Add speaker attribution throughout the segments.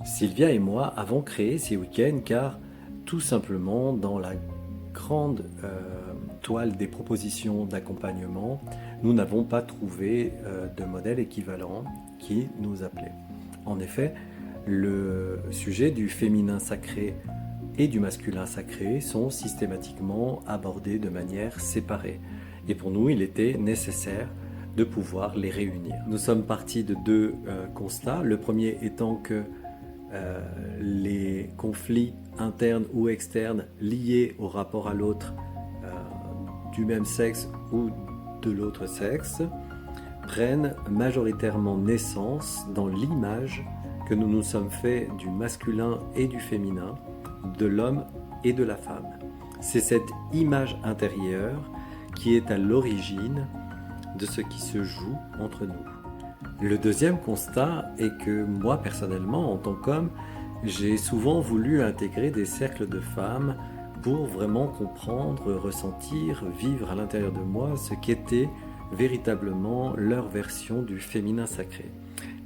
Speaker 1: Sylvia et moi avons créé ces week-ends car tout simplement dans la grande toile des propositions d'accompagnement, nous n'avons pas trouvé de modèle équivalent qui nous appelait. En effet, le sujet du féminin sacré et du masculin sacré sont systématiquement abordés de manière séparée. Et pour nous, il était nécessaire de pouvoir les réunir. Nous sommes partis de deux constats. Le premier étant que les conflits internes ou externes liés au rapport à l'autre du même sexe ou de l'autre sexe prennent majoritairement naissance dans l'image que nous nous sommes fait du masculin et du féminin, de l'homme et de la femme. C'est cette image intérieure qui est à l'origine de ce qui se joue entre nous. Le deuxième constat est que moi personnellement, en tant qu'homme, j'ai souvent voulu intégrer des cercles de femmes pour vraiment comprendre, ressentir, vivre à l'intérieur de moi ce qu'était véritablement leur version du féminin sacré.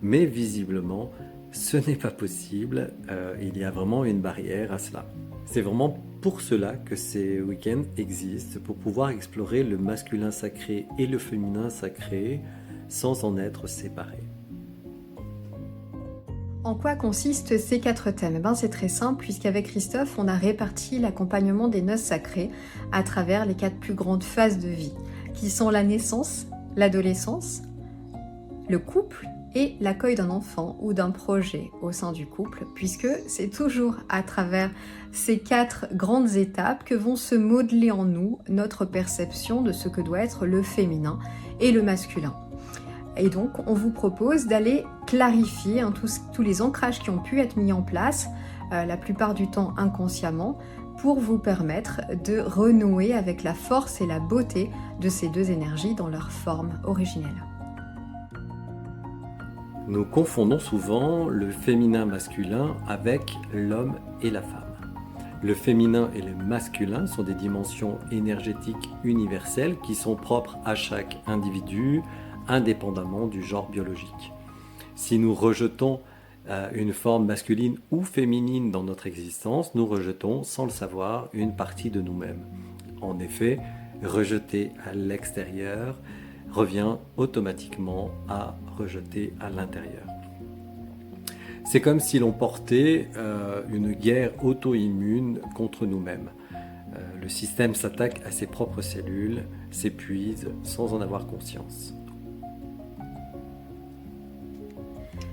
Speaker 1: Mais visiblement, ce n'est pas possible, il y a vraiment une barrière à cela. C'est vraiment pour cela que ces week-ends existent, pour pouvoir explorer le masculin sacré et le féminin sacré sans en être séparés.
Speaker 2: En quoi consistent ces 4 thèmes? C'est très simple, puisqu'avec Christophe, on a réparti l'accompagnement des noces sacrées à travers les 4 plus grandes phases de vie, qui sont la naissance, l'adolescence, le couple et l'accueil d'un enfant ou d'un projet au sein du couple, puisque c'est toujours à travers ces 4 grandes étapes que vont se modeler en nous notre perception de ce que doit être le féminin et le masculin. Et donc, on vous propose d'aller clarifier tous les ancrages qui ont pu être mis en place, la plupart du temps inconsciemment, pour vous permettre de renouer avec la force et la beauté de ces 2 énergies dans leur forme originelle.
Speaker 1: Nous confondons souvent le féminin masculin avec l'homme et la femme. Le féminin et le masculin sont des dimensions énergétiques universelles qui sont propres à chaque individu, indépendamment du genre biologique. Si nous rejetons une forme masculine ou féminine dans notre existence, nous rejetons, sans le savoir, une partie de nous-mêmes. En effet, rejeter à l'extérieur revient automatiquement à rejeter à l'intérieur. C'est comme si l'on portait une guerre auto-immune contre nous-mêmes. Le système s'attaque à ses propres cellules, s'épuise sans en avoir conscience.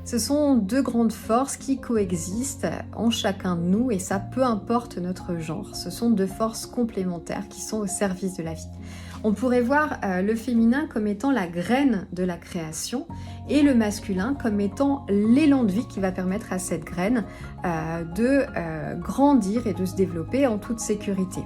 Speaker 2: Ce sont 2 grandes forces qui coexistent en chacun de nous, et ça peu importe notre genre. Ce sont 2 forces complémentaires qui sont au service de la vie. On pourrait voir le féminin comme étant la graine de la création et le masculin comme étant l'élan de vie qui va permettre à cette graine de grandir et de se développer en toute sécurité.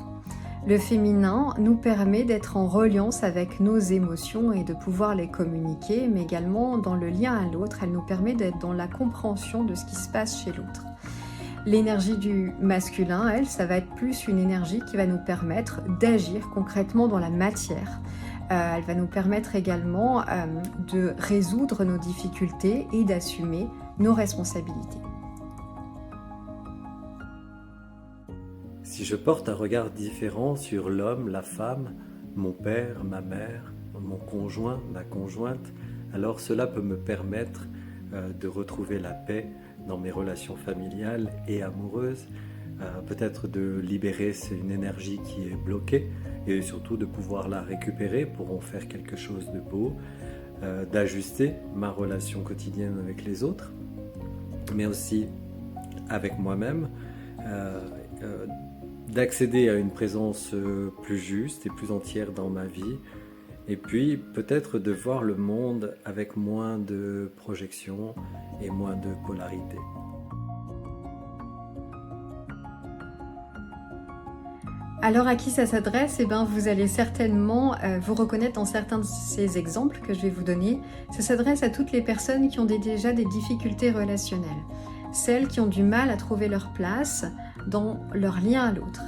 Speaker 2: Le féminin nous permet d'être en reliance avec nos émotions et de pouvoir les communiquer, mais également dans le lien à l'autre, elle nous permet d'être dans la compréhension de ce qui se passe chez l'autre. L'énergie du masculin, elle, ça va être plus une énergie qui va nous permettre d'agir concrètement dans la matière. Elle va nous permettre également de résoudre nos difficultés et d'assumer nos responsabilités.
Speaker 1: Si je porte un regard différent sur l'homme, la femme, mon père, ma mère, mon conjoint, ma conjointe, alors cela peut me permettre de retrouver la paix dans mes relations familiales et amoureuses, peut-être de libérer une énergie qui est bloquée et surtout de pouvoir la récupérer pour en faire quelque chose de beau, d'ajuster ma relation quotidienne avec les autres, mais aussi avec moi-même, d'accéder à une présence plus juste et plus entière dans ma vie, et puis peut-être de voir le monde avec moins de projection et moins de polarité.
Speaker 2: Alors à qui ça s'adresse? Vous allez certainement vous reconnaître dans certains de ces exemples que je vais vous donner. Ça s'adresse à toutes les personnes qui ont déjà des difficultés relationnelles, celles qui ont du mal à trouver leur place dans leur lien à l'autre,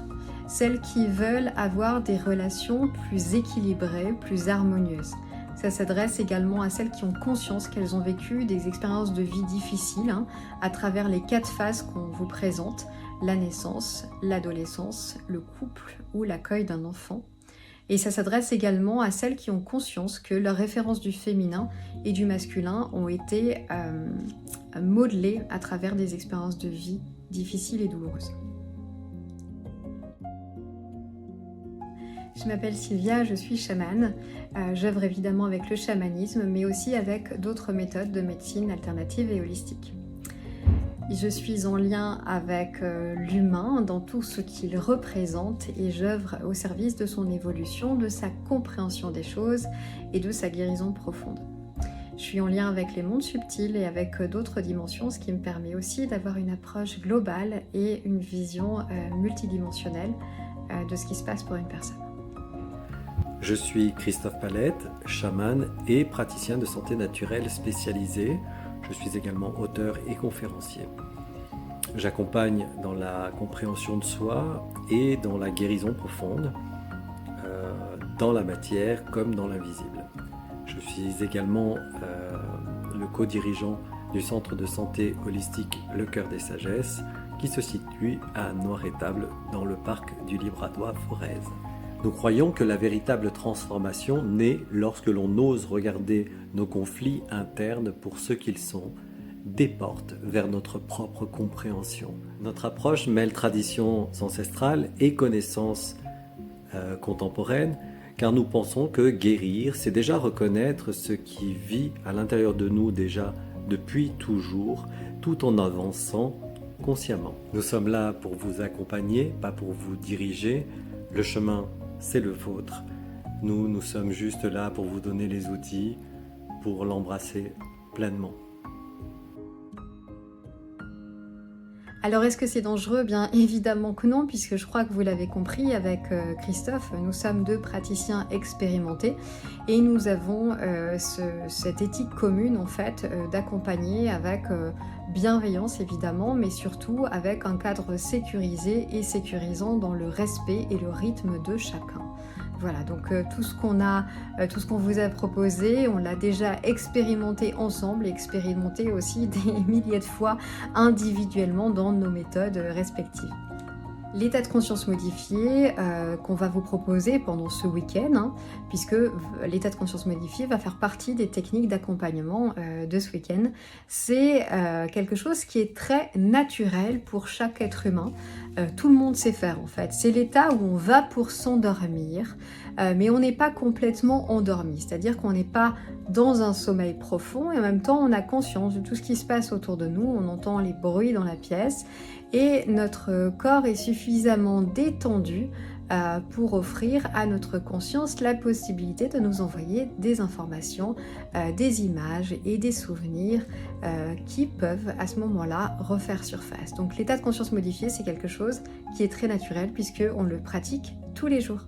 Speaker 2: celles qui veulent avoir des relations plus équilibrées, plus harmonieuses, Ça s'adresse également à celles qui ont conscience qu'elles ont vécu des expériences de vie difficiles à travers les 4 phases qu'on vous présente, la naissance, l'adolescence, le couple ou l'accueil d'un enfant. Et ça s'adresse également à celles qui ont conscience que leurs références du féminin et du masculin ont été modelées à travers des expériences de vie difficiles et douloureuses. Je m'appelle Sylvia, je suis chamane. J'œuvre évidemment avec le chamanisme, mais aussi avec d'autres méthodes de médecine alternative et holistique. Je suis en lien avec l'humain dans tout ce qu'il représente et j'œuvre au service de son évolution, de sa compréhension des choses et de sa guérison profonde. Je suis en lien avec les mondes subtils et avec d'autres dimensions, ce qui me permet aussi d'avoir une approche globale et une vision multidimensionnelle de ce qui se passe pour une personne.
Speaker 1: Je suis Christophe Palette, chaman et praticien de santé naturelle spécialisé. Je suis également auteur et conférencier. J'accompagne dans la compréhension de soi et dans la guérison profonde, dans la matière comme dans l'invisible. Je suis également le co-dirigeant du centre de santé holistique Le Cœur des Sagesses, qui se situe à Noir-Étable, dans le parc du Libradois Forez. Nous croyons que la véritable transformation naît lorsque l'on ose regarder nos conflits internes pour ce qu'ils sont, des portes vers notre propre compréhension. Notre approche mêle tradition ancestrale et connaissances contemporaines, car nous pensons que guérir, c'est déjà reconnaître ce qui vit à l'intérieur de nous déjà depuis toujours, tout en avançant consciemment. Nous sommes là pour vous accompagner, pas pour vous diriger. Le chemin, c'est le vôtre. Nous sommes juste là pour vous donner les outils, pour l'embrasser pleinement.
Speaker 2: Alors est-ce que c'est dangereux? Bien évidemment que non, puisque je crois que vous l'avez compris avec Christophe, nous sommes 2 praticiens expérimentés et nous avons cette éthique commune en fait d'accompagner avec bienveillance évidemment, mais surtout avec un cadre sécurisé et sécurisant dans le respect et le rythme de chacun. Voilà, donc tout ce qu'on vous a proposé, on l'a déjà expérimenté ensemble et expérimenté aussi des milliers de fois individuellement dans nos méthodes respectives. L'état de conscience modifié qu'on va vous proposer pendant ce week-end, puisque l'état de conscience modifié va faire partie des techniques d'accompagnement de ce week-end, c'est quelque chose qui est très naturel pour chaque être humain. Tout le monde sait faire en fait. C'est l'état où on va pour s'endormir, mais on n'est pas complètement endormi, c'est-à-dire qu'on n'est pas dans un sommeil profond et en même temps on a conscience de tout ce qui se passe autour de nous, on entend les bruits dans la pièce et notre corps est suffisamment détendu pour offrir à notre conscience la possibilité de nous envoyer des informations, des images et des souvenirs qui peuvent à ce moment-là refaire surface. Donc l'état de conscience modifié, c'est quelque chose qui est très naturel puisqu'on le pratique tous les jours.